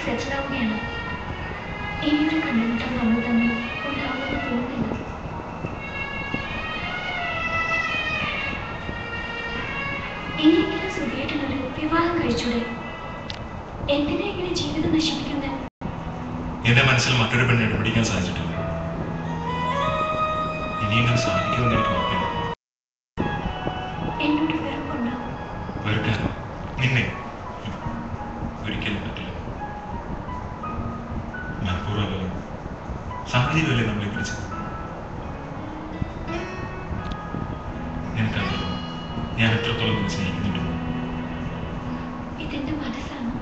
സെറ്റിൽ ആവുകയാണ്. ഇനിയൊരു കണ്ടുമുട്ടം നമ്മൾ തമ്മിൽ ഉണ്ടാവുമെന്ന് തോന്നുന്നില്ല. ഇനിയെങ്കിലും സുഖമായിട്ടൊരു വിവാഹം കഴിച്ചൂടെ? എന്തിനാ ഇങ്ങനെ ജീവിതം നശിപ്പിക്കുന്നത്? എന്റെ മനസ്സിൽ മറ്റൊരു പെണ്ണ് ഇടപിടിക്കാൻ സാധിച്ചിട്ടില്ല. ഇനി എങ്ങനെ സാധിക്കുമെന്ന് എനിക്ക് ഉറപ്പില്ല. എന്നോട് വെറുപ്പുണ്ടോ? വെറുക്കാനോ? നിന്നെ ഒരിക്കലും പറ്റില്ല. മനഃപൂർവ്വം സാഹചര്യമല്ലേ നമ്മളെ വിളിച്ചത്. നിനക്കറിയാം ഞാൻ എത്രത്തോളം സ്നേഹിക്കുന്നുണ്ട്. ഇതെന്റെ മനസ്സാണ്.